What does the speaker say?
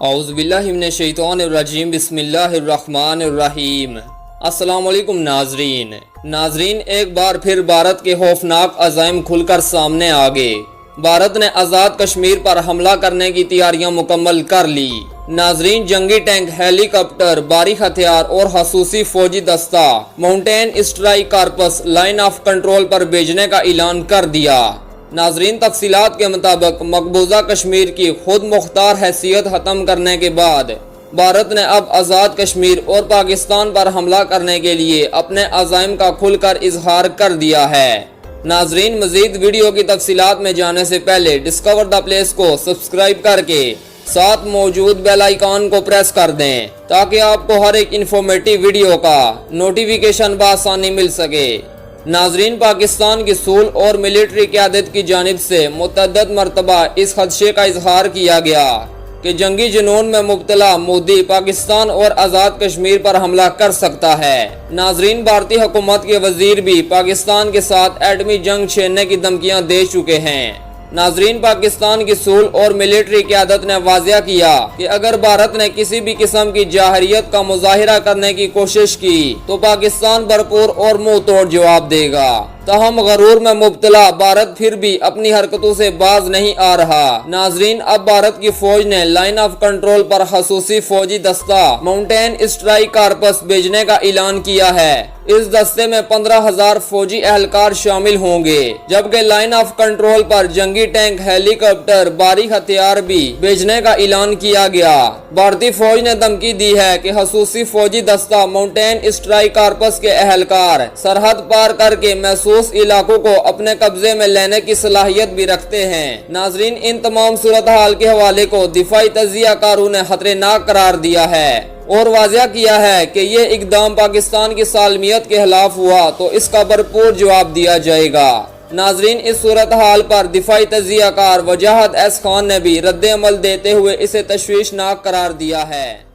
اعوذ باللہ من الشیطان الرجیم بسم اللہ الرحمن الرحیم۔ السلام علیکم ناظرین، ایک بار پھر بھارت کے خوفناک عزائم کھل کر سامنے آ گئے۔ بھارت نے آزاد کشمیر پر حملہ کرنے کی تیاریاں مکمل کر لی۔ ناظرین، جنگی ٹینک، ہیلی کاپٹر، بھاری ہتھیار اور خصوصی فوجی دستہ mountain strike corps line of control پر بھیجنے کا اعلان کر دیا۔ ناظرین، تفصیلات کے مطابق مقبوضہ کشمیر کی خود مختار حیثیت ختم کرنے کے بعد بھارت نے اب آزاد کشمیر اور پاکستان پر حملہ کرنے کے لیے اپنے عزائم کا کھل کر اظہار کر دیا ہے۔ ناظرین، مزید ویڈیو کی تفصیلات میں جانے سے پہلے ڈسکور دا پلیس کو سبسکرائب کر کے ساتھ موجود بیل آئیکن کو پریس کر دیں تاکہ آپ کو ہر ایک انفارمیٹیو ویڈیو کا نوٹیفیکیشن بآسانی مل سکے۔ ناظرین، پاکستان کی سول اور ملٹری قیادت کی جانب سے متعدد مرتبہ اس خدشے کا اظہار کیا گیا کہ جنگی جنون میں مبتلا مودی پاکستان اور آزاد کشمیر پر حملہ کر سکتا ہے۔ ناظرین، بھارتی حکومت کے وزیر بھی پاکستان کے ساتھ ایٹمی جنگ چھیڑنے کی دھمکیاں دے چکے ہیں۔ ناظرین، پاکستان کی سول اور ملٹری قیادت نے واضح کیا کہ اگر بھارت نے کسی بھی قسم کی جارحیت کا مظاہرہ کرنے کی کوشش کی تو پاکستان بھرپور اور منہ توڑ جواب دے گا۔ تاہم غرور میں مبتلا بھارت پھر بھی اپنی حرکتوں سے باز نہیں آ رہا۔ ناظرین، اب بھارت کی فوج نے لائن آف کنٹرول پر خصوصی فوجی دستہ ماؤنٹین اسٹرائک کارپس بھیجنے کا اعلان کیا ہے۔ اس دستے میں 15,000 فوجی اہلکار شامل ہوں گے، جبکہ لائن آف کنٹرول پر جنگی ٹینک، ہیلی کاپٹر، بھاری ہتھیار بھی بھیجنے کا اعلان کیا گیا۔ بھارتی فوج نے دھمکی دی ہے کہ خصوصی فوجی دستہ ماؤنٹین اسٹرائک کارپس کے اہلکار سرحد پار کر کے محسوس علاقوں کو اپنے قبضے میں لینے کی صلاحیت بھی رکھتے ہیں۔ ناظرین، ان تمام صورتحال کے حوالے کو دفاعی تجزیہ کاروں نے خطرناک قرار دیا ہے اور واضح کیا ہے کہ یہ اقدام پاکستان کی سالمیت کے خلاف ہوا تو اس کا بھرپور جواب دیا جائے گا۔ ناظرین، اس صورتحال پر دفاعی تجزیہ کار وجاہت ایس خان نے بھی رد عمل دیتے ہوئے اسے تشویشناک قرار دیا ہے۔